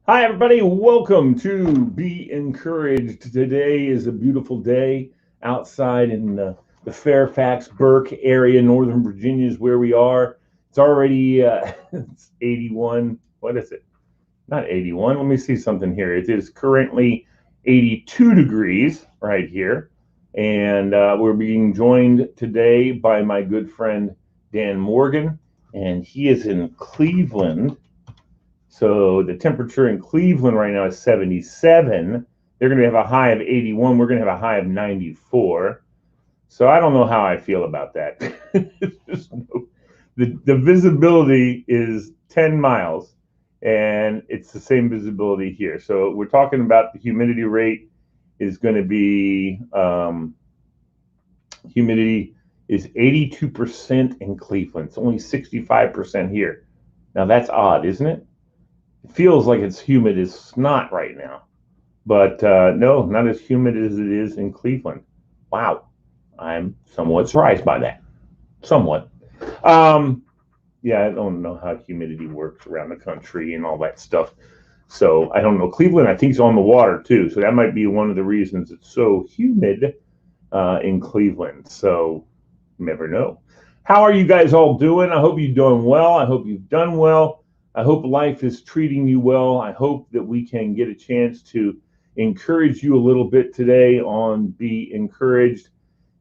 Hi, everybody. Welcome to Be Encouraged. Today is a beautiful day outside in the Fairfax, Burke area. Northern Virginia is where we are. It's already it's 81. What is it? Not 81. Let me see something here. It is currently 82 degrees right here. And we're being joined today by my good friend Dan Morgan, and he is in Cleveland. So the temperature in Cleveland right now is 77. They're going to have a high of 81. We're going to have a high of 94. So I don't know how I feel about that. The visibility is 10 miles, and it's the same visibility here. So we're talking about the humidity rate is going to be humidity is 82% in Cleveland. It's only 65% here. Now that's odd, isn't it? It feels like it's humid as snot right now, but no, not as humid as it is in Cleveland. Wow, I'm somewhat surprised by that. Somewhat. Um, yeah, I don't know how humidity works around the country and all that stuff. So I don't know. Cleveland, I think, is on the water too. So that might be one of the reasons it's so humid in Cleveland. So you never know. How are you guys all doing? I hope you're doing well. I hope you've done well. I hope life is treating you well. I hope that we can get a chance to encourage you a little bit today on Be Encouraged.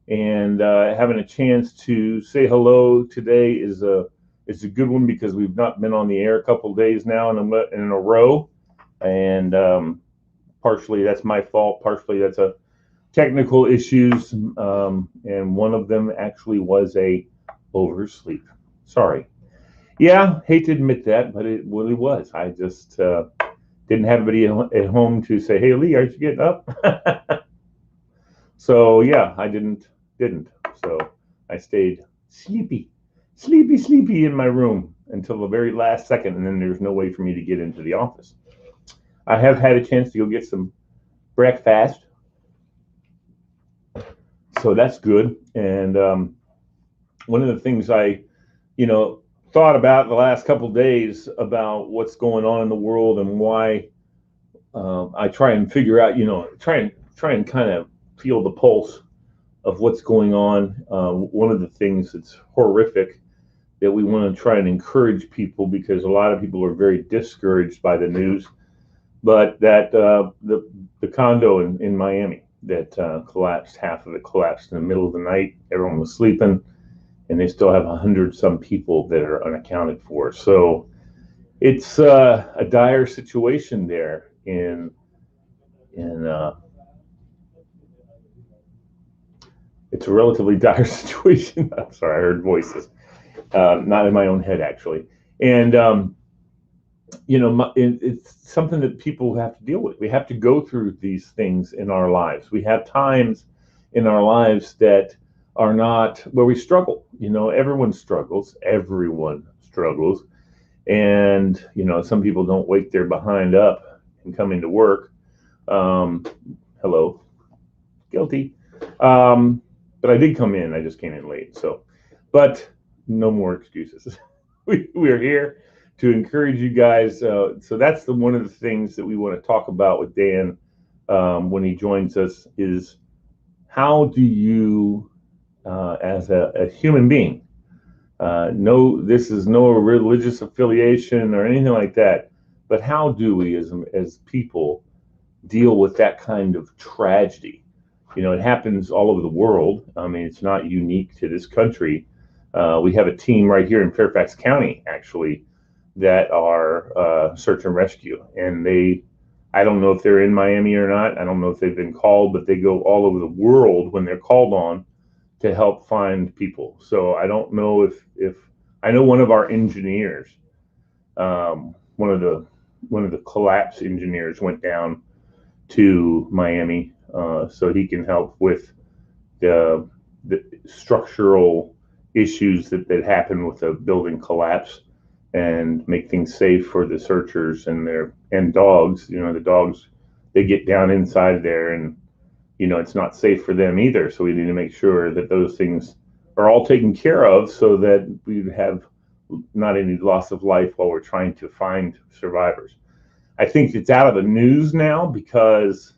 And having a chance to say hello today is a good one because we've not been on the air a couple of days now in a row. And partially that's my fault. Partially that's a technical issues. And one of them actually was a oversleep. Sorry. Yeah, hate to admit that, but it really was. I just didn't have anybody at home to say, "Hey, Lee, aren't you getting up?" So yeah, I didn't. So I stayed sleepy in my room until the very last second, and then there's no way for me to get into the office. I have had a chance to go get some breakfast, so that's good. And one of the things you know, thought about the last couple of days about what's going on in the world and why I try and figure out, try and kind of feel the pulse of what's going on. One of the things that's horrific that we want to try and encourage people because a lot of people are very discouraged by the news, but that the condo in Miami that collapsed, half of it collapsed in the middle of the night. Everyone was sleeping and they still have 100 some people that are unaccounted for. So it's a dire situation there in it's a relatively dire situation. I'm sorry, I heard voices, not in my own head actually, and it's something that people have to deal with. We have to go through these things in our lives. We have times in our lives that are not where we struggle. Everyone struggles. Everyone struggles. And, some people don't wake their behind up and come into work. Um, Hello, guilty. But I did come in. I just came in late. So, but no more excuses. We are here to encourage you guys. So that's one of the things that we want to talk about with Dan when he joins us is how do you, as a human being, no, this is no religious affiliation or anything like that, but how do we as people deal with that kind of tragedy? It happens all over the world. I mean, it's not unique to this country. We have a team right here in Fairfax County, actually, that are search and rescue. And I don't know if they're in Miami or not. I don't know if they've been called, but they go all over the world when they're called on to help find people. So I don't know if I know one of our engineers, one of the collapse engineers went down to Miami so he can help with the structural issues that happen with a building collapse and make things safe for the searchers and dogs. The dogs, they get down inside there and it's not safe for them either. So we need to make sure that those things are all taken care of so that we have not any loss of life while we're trying to find survivors. I think it's out of the news now because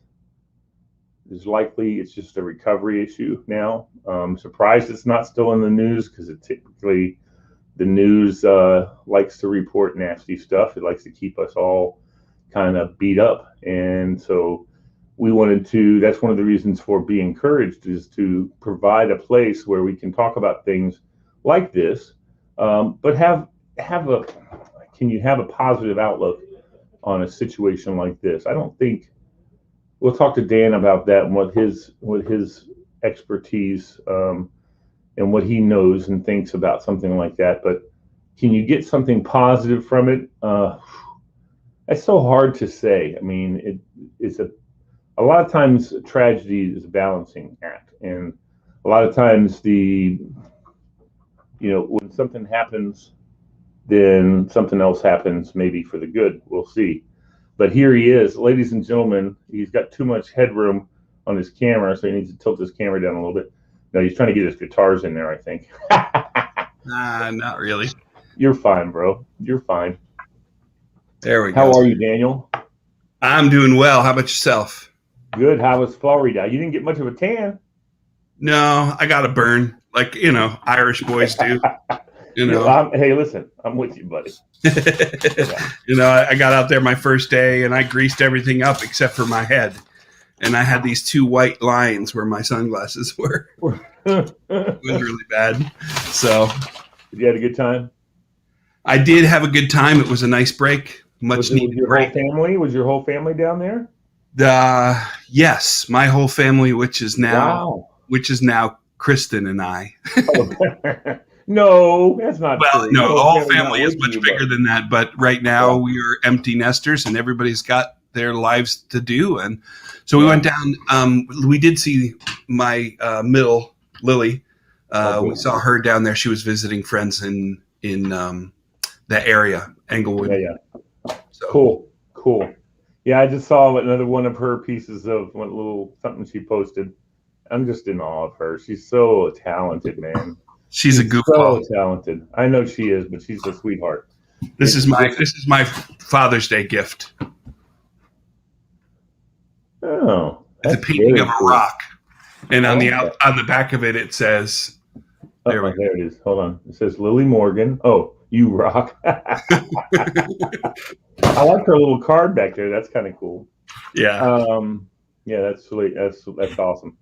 it's just a recovery issue now. I'm surprised it's not still in the news because it typically the news likes to report nasty stuff. It likes to keep us all kind of beat up, and so we wanted to. That's one of the reasons for Be Encouraged is to provide a place where we can talk about things like this, but have a. Can you have a positive outlook on a situation like this? I don't think. We'll talk to Dan about that and what his expertise and what he knows and thinks about something like that. But can you get something positive from it? It's so hard to say. I mean, it's a lot of times tragedy is a balancing act, and a lot of times when something happens, then something else happens, maybe for the good. We'll see. But here he is, ladies and gentlemen. He's got too much headroom on his camera, so he needs to tilt his camera down a little bit. No, he's trying to get his guitars in there, I think. Not really. You're fine, bro. You're fine. There we go. How are you, Daniel? I'm doing well. How about yourself? Good. How was Florida? You didn't get much of a tan. No, I got a burn, like Irish boys do. Hey, listen, I'm with you, buddy. Yeah. I got out there my first day and I greased everything up except for my head. And I had these 2 white lines where my sunglasses were. It was really bad. So, did you have a good time? I did have a good time. It was a nice break. Much needed break. Was your whole family down there? Yes, my whole family, which is now Kristen and I. No, that's not true. Well, no, the whole family is much bigger than that. But right now we are empty nesters and everybody's got their lives to do. And so we went down. We did see my middle, Lily. We saw her down there. She was visiting friends in that area, Englewood. Yeah. So. Cool. Yeah, I just saw another one of her pieces of one little something she posted. I'm just in awe of her. She's so talented, man. She's a goofball. So talented. I know she is, but she's a sweetheart. This is my Father's Day gift. Oh, it's a painting of a rock, and on the back of it, it says, there it is. Hold on. It says Lily Morgan. Oh, you rock. I like her little card back there. That's kind of cool. Yeah. Yeah, that's sweet. That's awesome.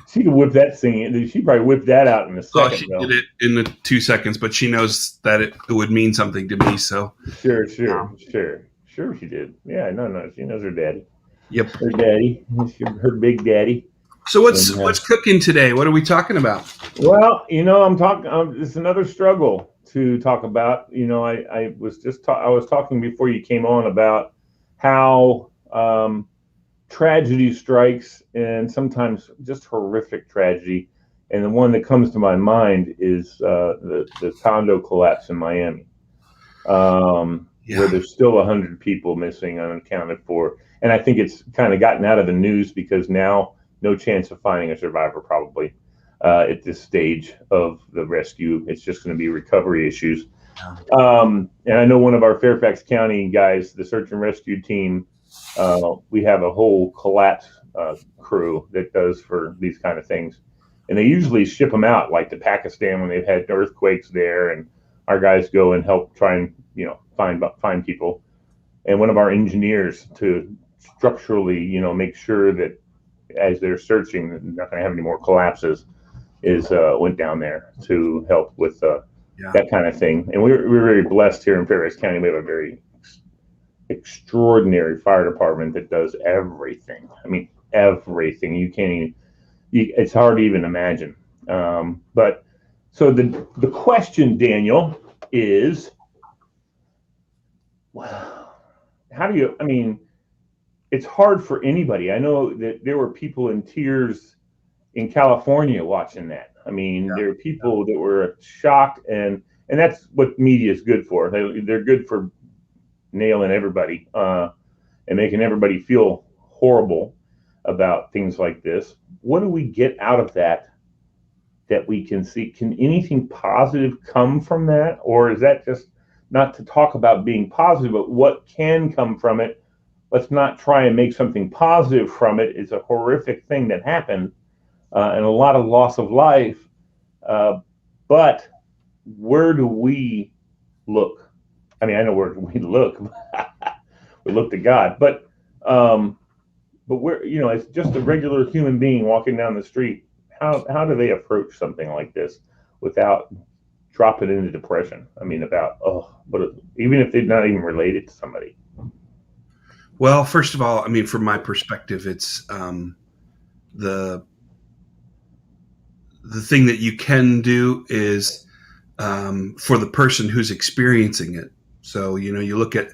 She could whip that thing. She probably whipped that out in a second. Oh, she did it in the 2 seconds, but she knows that it would mean something to me. So sure, she did. Yeah, no, she knows her daddy. Yep, her daddy, her big daddy. So what's cooking today? What are we talking about? Well, I'm talking. It's another struggle to talk about. I was talking before you came on about how tragedy strikes, and sometimes just horrific tragedy. And the one that comes to my mind is the condo collapse in Miami, where there's still 100 people missing, unaccounted for. And I think it's kind of gotten out of the news because now no chance of finding a survivor probably at this stage of the rescue. It's just going to be recovery issues. And I know one of our Fairfax County guys, the search and rescue team, we have a whole collapse crew that does for these kind of things. And they usually ship them out like to Pakistan when they've had earthquakes there, and our guys go and help try and find people. And one of our engineers to structurally make sure that as they're searching, they're not going to have any more collapses, went down there to help with that kind of thing. And we're very blessed here in Fairfax County. We have a very extraordinary fire department that does everything. I mean, everything. You can't even. It's hard to even imagine. But so the question, Daniel, is, how do you? I mean, it's hard for anybody. I know that there were people in tears in California watching that. I mean, there are people that were shocked, and that's what media is good for. They're good for nailing everybody and making everybody feel horrible about things like this. What do we get out of that we can see? Can anything positive come from that? Or is that just not to talk about being positive, but what can come from it let's not try and make something positive from it. It's a horrific thing that happened, and a lot of loss of life. But where do we look? I mean, I know where we look. We look to God, but we're, it's just a regular human being walking down the street. How do they approach something like this without dropping into depression? I mean, but even if they're not even related to somebody. Well, first of all, I mean, from my perspective, it's the thing that you can do is for the person who's experiencing it. So, you look at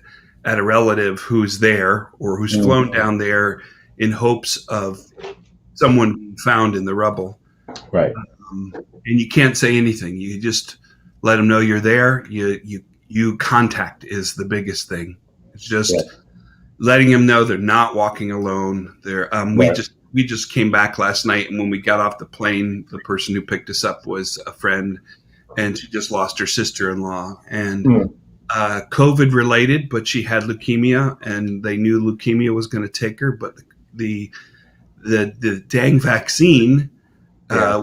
a relative who's there or who's flown down there in hopes of someone being found in the rubble. Right. And you can't say anything. You just let them know you're there. You contact is the biggest thing. It's just letting them know they're not walking alone. They're we just came back last night, and when we got off the plane, the person who picked us up was a friend, and she just lost her sister-in-law, and COVID related, but she had leukemia, and they knew leukemia was going to take her, but the dang vaccine,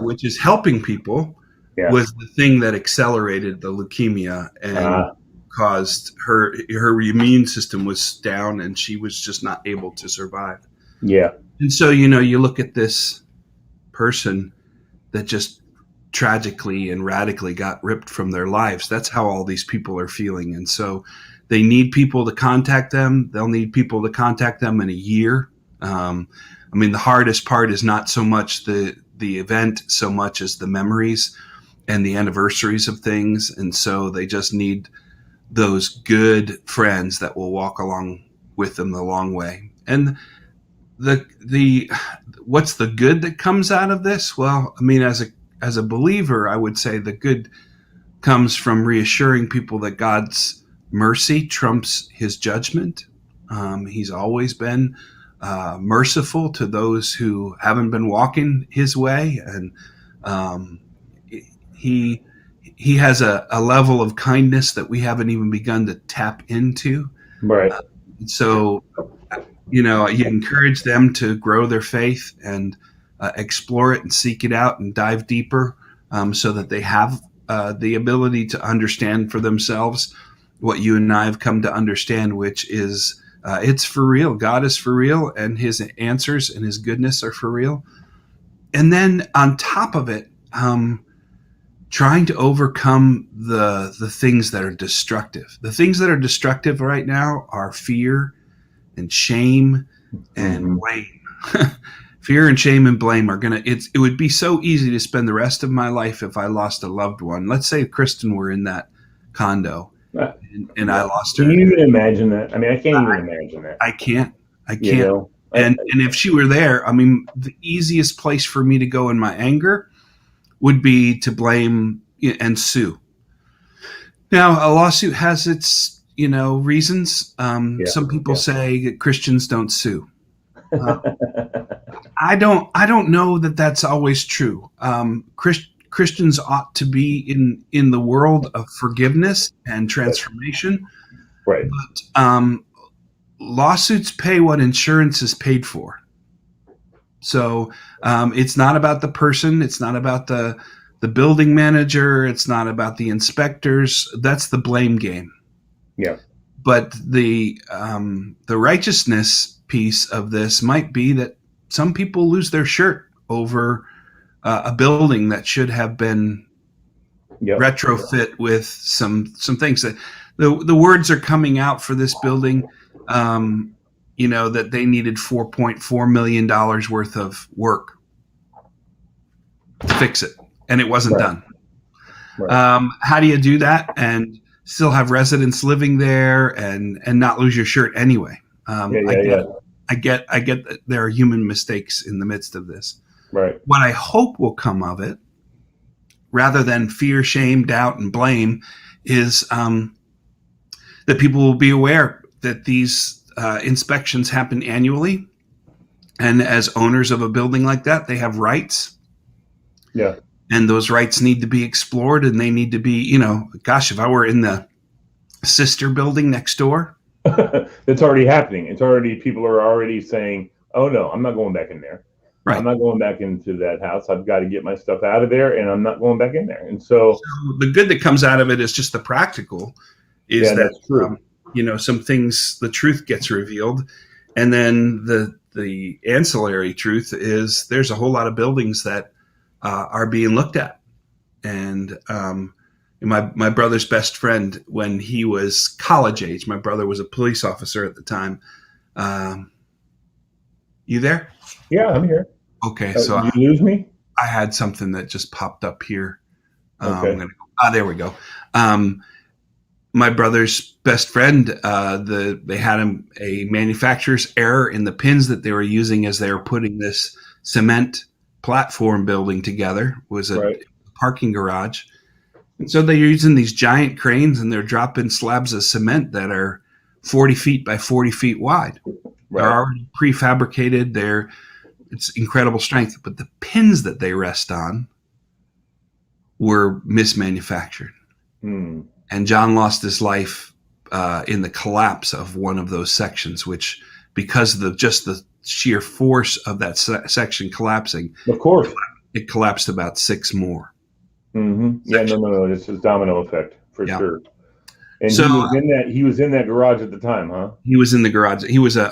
which is helping people, was the thing that accelerated the leukemia and caused her immune system was down, and she was just not able to survive. Yeah. And so, you look at this person that just tragically and radically got ripped from their lives. That's how all these people are feeling. And so they need people to contact them. They'll need people to contact them in a year. I mean, the hardest part is not so much the event, so much as the memories and the anniversaries of things. And so they just need those good friends that will walk along with them the long way. And what's the good that comes out of this? Well, I mean, as a believer, I would say the good comes from reassuring people that God's mercy trumps his judgment. He's always been merciful to those who haven't been walking his way. And he has a level of kindness that we haven't even begun to tap into. Right. So, you encourage them to grow their faith and explore it and seek it out and dive deeper, so that they have the ability to understand for themselves what you and I have come to understand, which is it's for real. God is for real, and his answers and his goodness are for real. And then on top of it, trying to overcome the things that are destructive. The things that are destructive right now are fear and shame and blame. Fear and shame and blame are it would be so easy to spend the rest of my life if I lost a loved one. Let's say Kristen were in that condo and I lost her. Can you even imagine that? I mean, I can't even imagine that. I can't. And if she were there, I mean, the easiest place for me to go in my anger would be to blame and sue. Now, a lawsuit has its, reasons. Some people say that Christians don't sue. I don't know that that's always true. Christians ought to be in the world of forgiveness and transformation. Right. But lawsuits pay what insurance is paid for. So it's not about the person. It's not about the building manager. It's not about the inspectors. That's the blame game. Yeah. But the righteousness piece of this might be that some people lose their shirt over a building that should have been retrofit with some things. That the words are coming out for this building. That they needed $4.4 million worth of work to fix it, and it wasn't done. Right. How do you do that and still have residents living there and not lose your shirt anyway? I get that there are human mistakes in the midst of this. Right. What I hope will come of it, rather than fear, shame, doubt, and blame, is that people will be aware that these inspections happen annually, and as owners of a building like that, they have rights. Yeah. And those rights need to be explored, and they need to be, if I were in the sister building next door, It's already happening. It's already, people are already saying, oh no, I'm not going back in there. I'm Right. not going back into that house. I've got to get my stuff out of there, and I'm not going back in there. And so, So the good that comes out of it is just the practical, is yeah, that that's true. some things, the truth gets revealed, and then the ancillary truth is there's a whole lot of buildings that are being looked at. And my brother's best friend, when he was college age, my brother was a police officer at the time. Um, you there? Yeah, I'm here. Okay, so Did you lose me? I had something that just popped up here. Okay. There we go. Um, my brother's best friend, they had a manufacturer's error in the pins that they were using as they were putting this cement platform building together. It was a Right. parking garage. And so they're using these giant cranes and they're dropping slabs of cement that are 40 feet by 40 feet wide. They're Right. already prefabricated. It's incredible strength, but the pins that they rest on were mismanufactured. Hmm. And John lost his life in the collapse of one of those sections, which, because of just the sheer force of that section collapsing, Of course. it collapsed about 6 more. Mm-hmm. Yeah, no. This is domino effect for Yeah. sure. And So he was in that garage at the time, huh? he was in the garage. He was a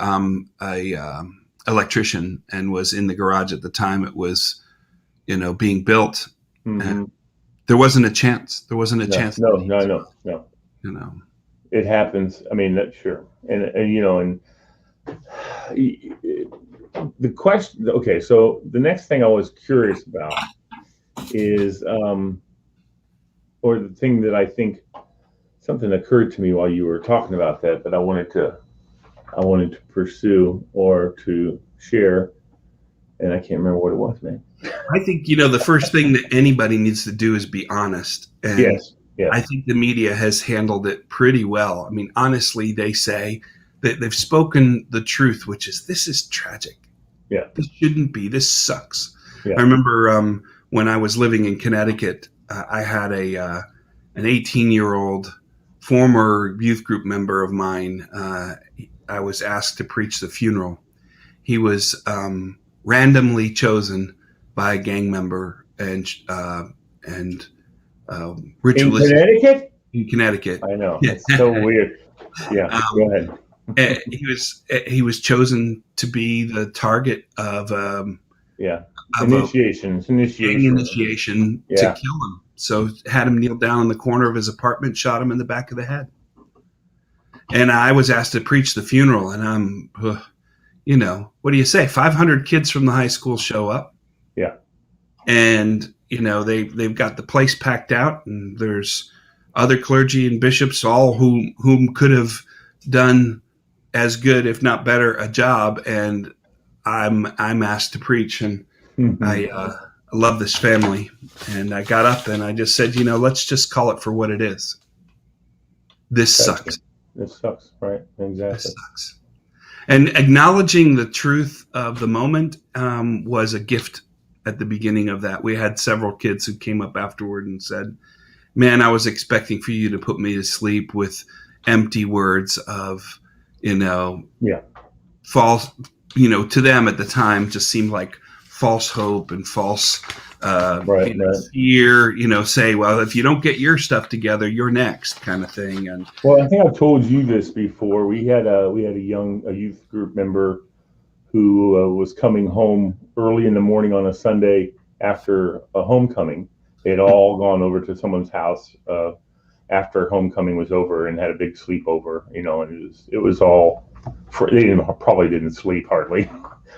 electrician and was in the garage at the time it was, being built. Mm-hmm. And there wasn't a chance. There wasn't a No, chance. no. You know. It happens. I mean, that's sure. And the question. Okay, so the next thing I was curious about is, or the thing that I think something occurred to me while you were talking about that I wanted to pursue or to share, and I can't remember what it was, man. I think the first thing that anybody needs to do is be honest, and Yes. I think the media has handled it pretty well. I mean, honestly, they say that they've spoken the truth, which is, this is tragic. Yeah. This shouldn't be. This sucks. Yeah. I remember when I was living in Connecticut, I had an 18-year-old former youth group member of mine. I was asked to preach the funeral. He was randomly chosen by a gang member and ritualistic In Connecticut? in Connecticut. I know. It's so weird. Yeah. Go ahead. He was chosen to be the target of Yeah. of Initiation to Yeah. kill him. So had him kneel down in the corner of his apartment, shot him in the back of the head. And I was asked to preach the funeral, and I'm, what do you say? 500 kids from the high school show up. Yeah. And they've got the place packed out, and there's other clergy and bishops, all whom could have done as good, if not better, a job. And I'm asked to preach, and I love this family. And I got up and I just said, let's just call it for what it is. This sucks. This sucks, right? Exactly. This sucks. And acknowledging the truth of the moment was a gift at the beginning of that. We had several kids who came up afterward and said, man, I was expecting for you to put me to sleep with empty words of, false, to them at the time just seemed like false hope and false fear, say, well, if you don't get your stuff together, you're next, kind of thing. And well, I think I've told you this before. We had a youth group member who was coming home early in the morning on a Sunday after a homecoming. They had all gone over to someone's house after homecoming was over and had a big sleepover, and it was all. They probably didn't sleep hardly.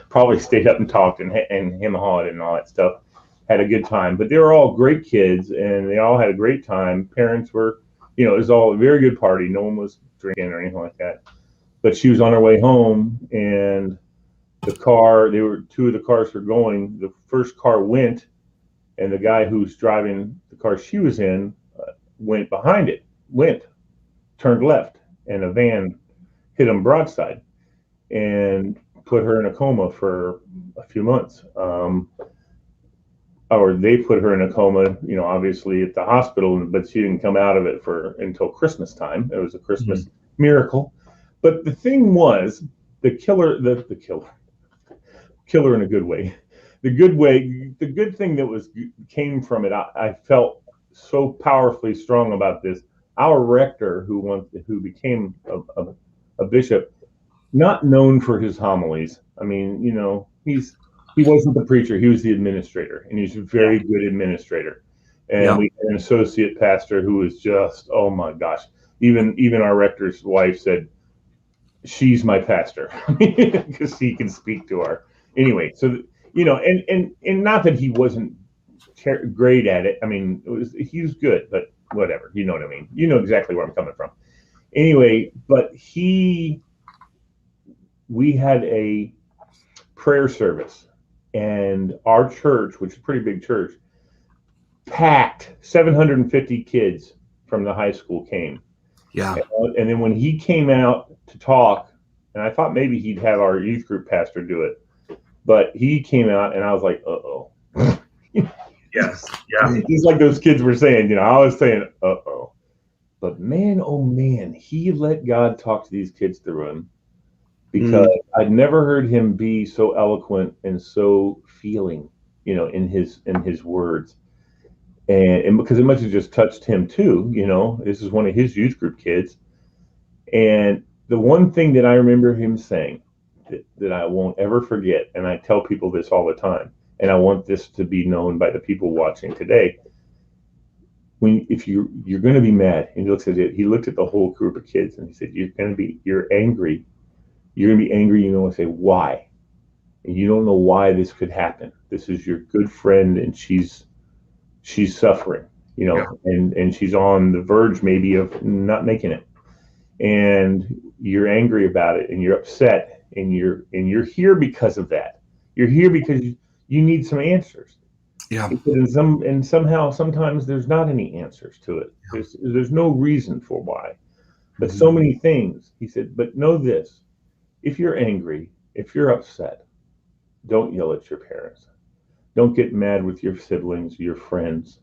Probably stayed up and talked and him-hawed and all that stuff. Had a good time, but they were all great kids and they all had a great time. Parents were, it was all a very good party. No one was drinking or anything like that. But she was on her way home, and two of the cars were going. The first car went, and the guy who's driving the car she was in went behind it, turned left, and a van hit him broadside and put her in a coma for a few months. Or they put her in a coma, obviously at the hospital, but she didn't come out of it until Christmas time. It was a Christmas miracle. But the thing was, the killer in a good way. The good thing that came from it. I felt so powerfully strong about this. Our rector, who became a bishop, not known for his homilies. I mean, he wasn't the preacher; he was the administrator, and he's a very good administrator. And we had an associate pastor who was just, oh my gosh! Even our rector's wife said, she's my pastor because he can speak to her anyway. So and not that he wasn't great at it. I mean, he was good, but whatever. You know what I mean? You know exactly where I'm coming from. Anyway, but we had a prayer service, and our church, which is a pretty big church, packed. 750 kids from the high school came. Yeah. And then when he came out to talk, and I thought maybe he'd have our youth group pastor do it, but he came out, and I was like, uh-oh. Yes. Yeah. Just like those kids were saying, I was saying, uh-oh. But man, oh man, he let God talk to these kids through him, because I'd never heard him be so eloquent and so feeling, in his words. And because it must have just touched him too, this is one of his youth group kids. And the one thing that I remember him saying that I won't ever forget, and I tell people this all the time, and I want this to be known by the people watching today. If you're going to be mad, and he looked at the whole group of kids, and he said, you're angry. You're going to be angry. You know, say why, and you don't know why this could happen. This is your good friend, and she's suffering, and she's on the verge maybe of not making it, and you're angry about it, and you're upset, and you're here because of that. You're here because you need some answers. Yeah. And somehow sometimes there's not any answers to it. There's no reason for why. But so many things. He said, but know this: if you're angry, if you're upset, don't yell at your parents. Don't get mad with your siblings, your friends.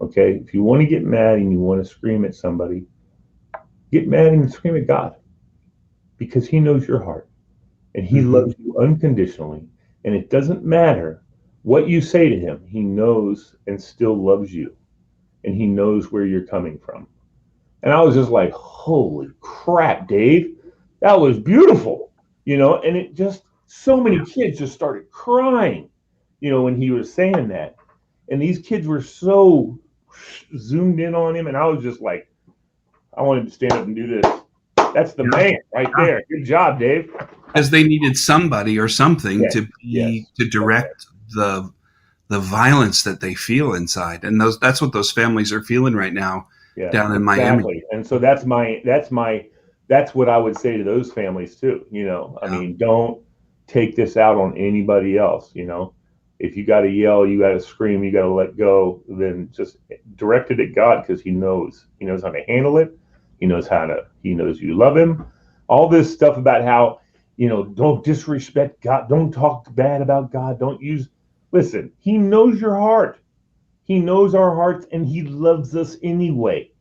Okay? If you want to get mad and you want to scream at somebody, get mad and scream at God, because he knows your heart, and he loves you unconditionally. And it doesn't matter what you say to him. He knows and still loves you, and he knows where you're coming from. And I was just like, holy crap, Dave, that was beautiful, and it just, so many kids just started crying, when he was saying that. And these kids were so zoomed in on him, and I was just like, I wanted to stand up and do this. That's the man right there. Good job, Dave. Because they needed somebody or something to direct the violence that they feel inside, and that's what those families are feeling right now down in Miami. And so that's what I would say to those families too. I mean, don't take this out on anybody else. If you got to yell, you got to scream, you got to let go, then just direct it at God, because he knows how to handle it. He knows you love him. All this stuff about how, don't disrespect God. Don't talk bad about God. Listen, he knows your heart. He knows our hearts, and he loves us anyway.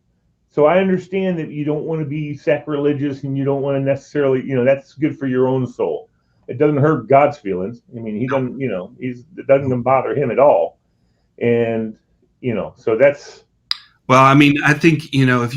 So I understand that you don't want to be sacrilegious, and you don't want to necessarily, that's good for your own soul. It doesn't hurt God's feelings. I mean, he doesn't, it doesn't bother him at all. And, so that's. Well, I mean, I think, if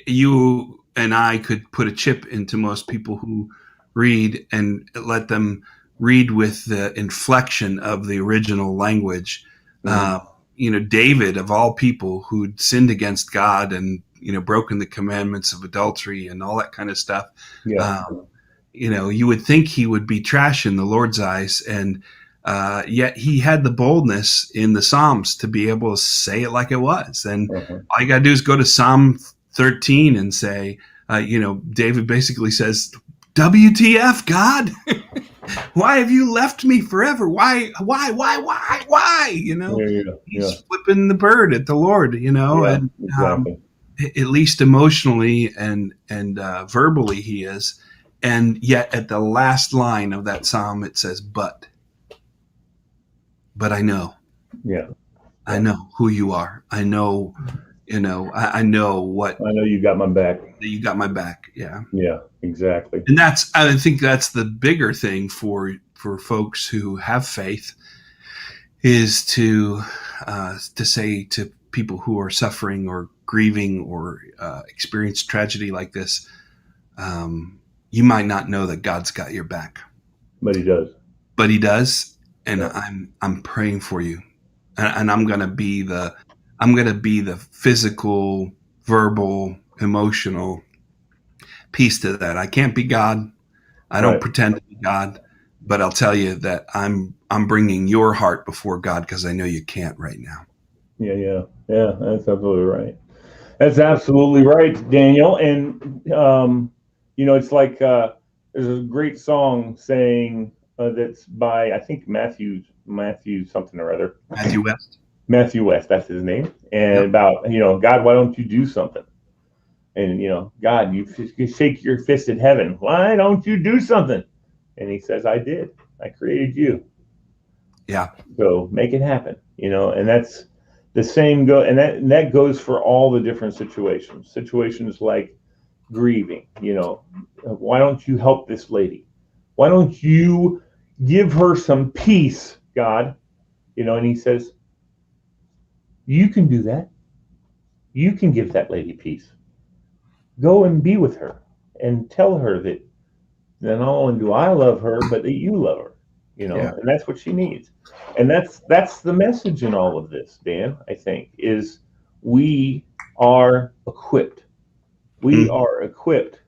you and I could put a chip into most people who read and let them read with the inflection of the original language. David, of all people, who'd sinned against God and, broken the commandments of adultery and all that kind of stuff. Yeah. You would think he would be trash in the Lord's eyes. And yet he had the boldness in the Psalms to be able to say it like it was. And all you got to do is go to Psalm 13 and say, David basically says, WTF, God? Why have you left me forever? Why? He's flipping the bird at the Lord, and exactly. At least emotionally and verbally he is. And yet at the last line of that psalm, it says, but I know. Yeah. I know who you are. I know I know what I know you got my back. that you got my back. Yeah. Yeah, exactly. And I think that's the bigger thing for folks who have faith is to say to people who are suffering or grieving or experience tragedy like this, you might not know that God's got your back, But he does. but He does, and Yeah. I'm praying for you, and I'm gonna be the physical, verbal, emotional piece to that. I can't be God. I don't Right. pretend to be God, but I'll tell you that I'm bringing your heart before God because I know you can't right now. Yeah, yeah, yeah. That's absolutely right. That's absolutely right, Daniel. And it's like there's a great song saying that's by I think Matthew something or other. Matthew West. Matthew West, that's his name. And Yep. about God, why don't you do something? And God, you shake your fist at heaven. Why don't you do something? And he says, I did. I created you. Yeah. So make it happen. And that's the same and that goes for all the different situations like grieving. Why don't you help this lady? Why don't you give her some peace, God? And he says, you can do that. You can give that lady peace. Go and be with her and tell her that not only do I love her, but that you love her. Yeah. And that's what she needs. And that's the message in all of this, Dan, I think, is we are equipped. We are equipped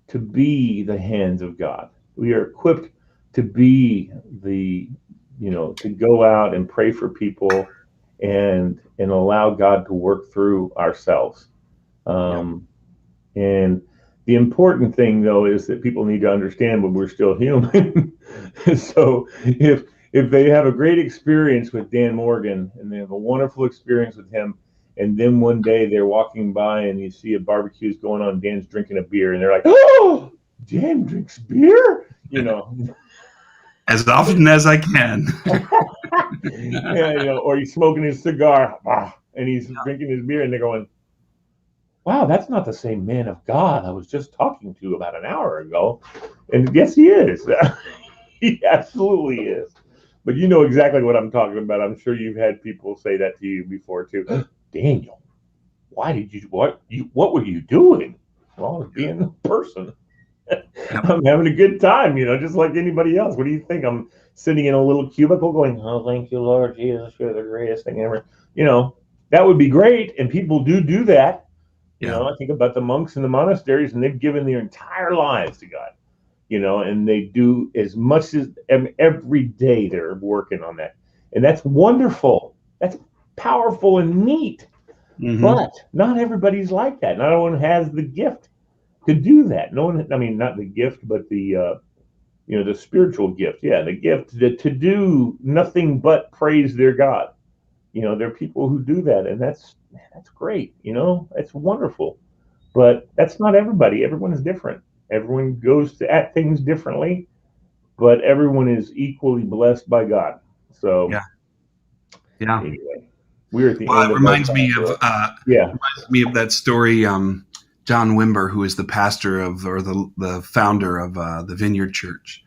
to be the hands of God. We are equipped to be to go out and pray for people and allow God to work through ourselves. And the important thing, though, is that people need to understand when we're still human. So if they have a great experience with Dan Morgan and they have a wonderful experience with him, and then one day they're walking by and you see a barbecue's going on, Dan's drinking a beer, and they're like, "Oh, Dan drinks beer," As often as I can. Yeah, or he's smoking his cigar, and he's drinking his beer, and they're going, wow, that's not the same man of God I was just talking to about an hour ago. And yes, he is. He absolutely is. But you know exactly what I'm talking about. I'm sure you've had people say that to you before too. Daniel, what were you doing? Well, I was being a person. I'm having a good time, just like anybody else. What do you think? I'm sitting in a little cubicle going, oh, thank you, Lord Jesus, you're the greatest thing ever. That would be great. And people do that. I think about the monks in the monasteries, and they've given their entire lives to God, and they do as much as every day they're working on that. And that's wonderful. That's powerful and neat. Mm-hmm. But not everybody's like that. Not everyone has the gift to do that. No one, I mean, not the gift, but the spiritual gift. Yeah, the gift to do nothing but praise their God. There are people who do that, and that's great. That's wonderful. But that's not everybody. Everyone is different. Everyone goes at things differently, but everyone is equally blessed by God. So, yeah. Anyway, we're at the well, end. It reminds me of that story. John Wimber, who is the pastor or the founder of the Vineyard Church,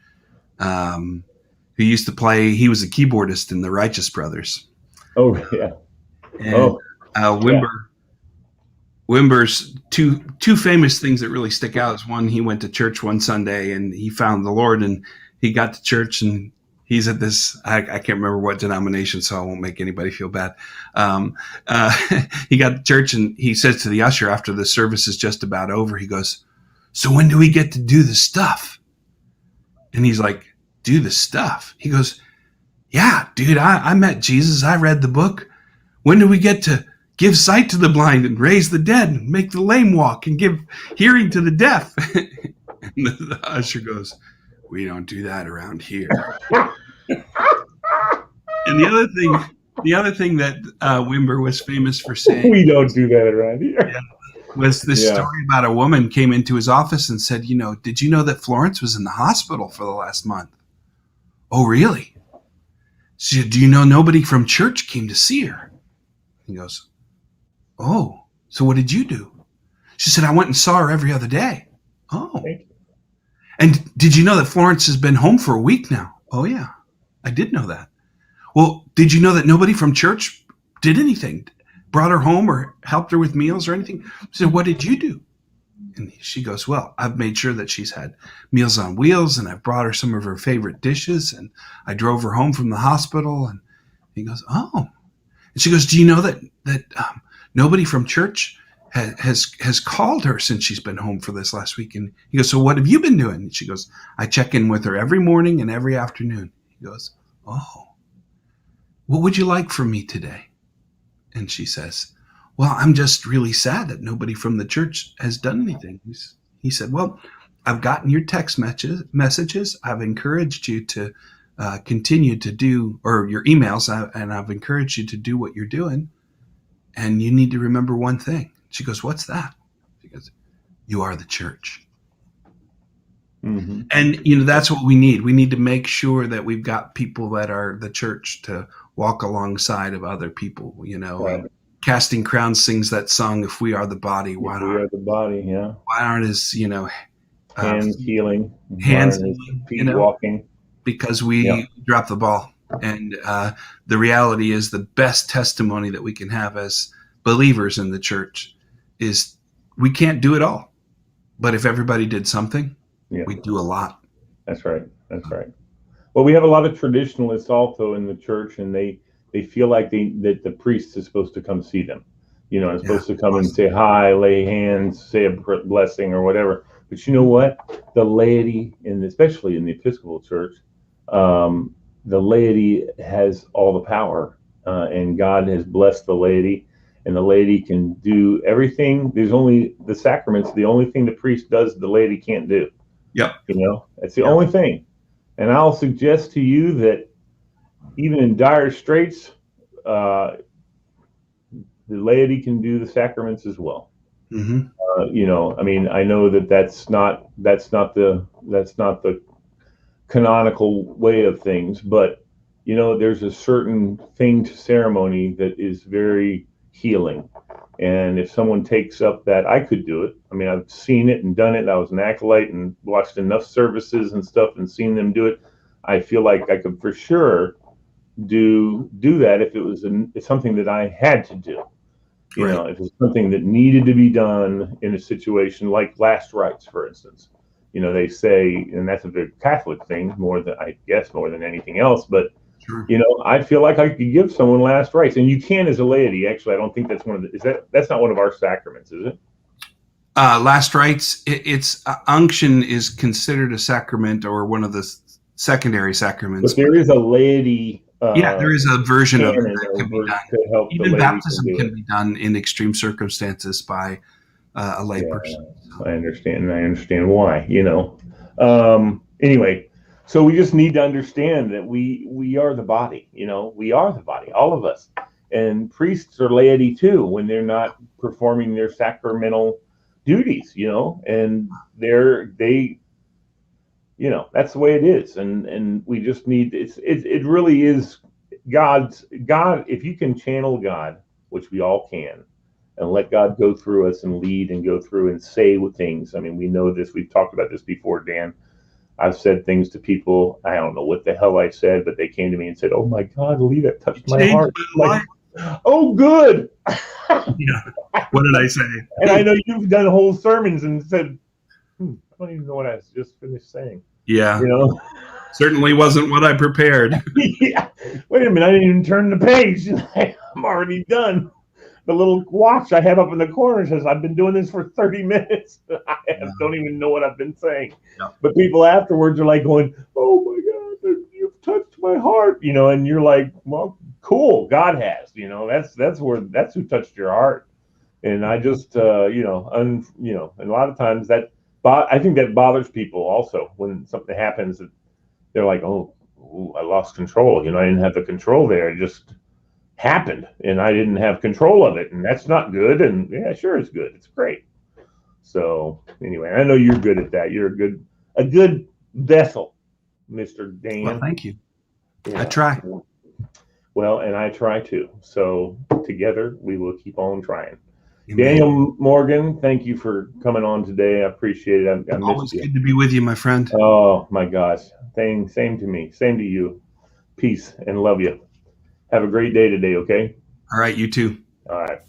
who used to play. He was a keyboardist in the Righteous Brothers. Oh yeah. And Wimber's two famous things that really stick out is one, he went to church one Sunday and he found the Lord, and he got to church and he's at this, I can't remember what denomination, so I won't make anybody feel bad. He got to church and he says to the usher after the service is just about over, he goes, so when do we get to do the stuff? And he's like, do the stuff? He goes, yeah, dude, I met Jesus. I read the book. When do we get to give sight to the blind and raise the dead and make the lame walk and give hearing to the deaf? And the usher goes, we don't do that around here. And the other thing that Wimber was famous for saying, we don't do that around here, was this story about a woman came into his office and said, did you know that Florence was in the hospital for the last month? Oh, really? She said, do you know nobody from church came to see her? He goes, oh, So what did you do? She said, I went and saw her every other day. Oh. Thank you. And did you know that Florence has been home for a week now? Oh, yeah. I did know that. Well, did you know that nobody from church did anything? Brought her home or helped her with meals or anything? She said, what did you do? And she goes, well, I've made sure that she's had Meals on Wheels, and I've brought her some of her favorite dishes, and I drove her home from the hospital. And he goes, oh. And she goes, do you know that nobody from church has called her since she's been home for this last week? And he goes, so what have you been doing? And she goes, I check in with her every morning and every afternoon. He goes, oh, what would you like from me today? And she says, well, I'm just really sad that nobody from the church has done anything. He said, well, I've gotten your text messages. I've encouraged you to continue to do, or your emails, and I've encouraged you to do what you're doing. And you need to remember one thing. She goes, what's that? She goes, you are the church. Mm-hmm. And, that's what we need. We need to make sure that we've got people that are the church to walk alongside of other people, right. Casting Crowns sings that song, If We Are the Body. Why are the body, yeah. Why aren't his, hands healing, feet walking? Because we dropped the ball. And the reality is the best testimony that we can have as believers in the church is we can't do it all. But if everybody did something, we'd do a lot. That's right. That's right. Well, we have a lot of traditionalists also in the church, and they feel like that the priest is supposed to come see them, and supposed to come and say hi, lay hands, say a blessing or whatever. But you know what? The laity, especially in the Episcopal Church, the laity has all the power, and God has blessed the laity, and the laity can do everything. There's only the sacraments. The only thing the priest does, the laity can't do. Yep. That's the only thing. And I'll suggest to you that even in dire straits, the laity can do the sacraments as well. Mm-hmm. I know that's not the canonical way of things, but there's a certain thing to ceremony that is very healing. And if someone takes up that, I could do it. I've seen it and done it. I was an acolyte and watched enough services and stuff and seen them do it. I feel like I could for sure do that if it was it's something that I had to do. Right. If it's something that needed to be done in a situation like last rites, for instance. They say, and that's a very Catholic thing, more than anything else. But sure. I feel like I could give someone last rites, and you can as a laity. Actually, I don't think that's that's not one of our sacraments, is it? Last rites, it's unction is considered a sacrament or one of the secondary sacraments. But there is a laity. There is a version of it that can be done. Even baptism can be done in extreme circumstances by a lay person. I understand. I understand why. Anyway. So we just need to understand that we are the body, we are the body, all of us. And priests are laity too when they're not performing their sacramental duties, and that's the way it is. And we just need, it really is God, if you can channel God, which we all can, and let God go through us and lead and go through and say things. We know this, we've talked about this before, Dan. I've said things to people, I don't know what the hell I said, but they came to me and said, oh my God, Lee, that touched my heart. Oh, good. Yeah. What did I say? And I know you've done whole sermons and said, I don't even know what I just finished saying. Yeah. Certainly wasn't what I prepared. Yeah. Wait a minute, I didn't even turn the page. I'm already done. The little watch I have up in the corner says, I've been doing this for 30 minutes. Don't even know what I've been saying. Yeah. But people afterwards are like going, oh my God, you've touched my heart, and you're like, well, cool. God has, that's who touched your heart. And I just, and a lot of times I think that bothers people also when something happens that they're like, oh, I lost control. I didn't have the control there. It just happened and I didn't have control of it, and that's not good. And yeah, sure, it's good, it's great. So anyway, I know you're good at that. You're a good vessel, Mr. Dan. Well, thank you. I try. Well, and I try too. So together we will keep on trying. Amen. Daniel Morgan, thank you for coming on today. I appreciate it. I Always missed you. good to be with you, my friend. Oh my gosh. Same to me. Same to you. Peace and love you. Have a great day today, okay? All right, you too. All right.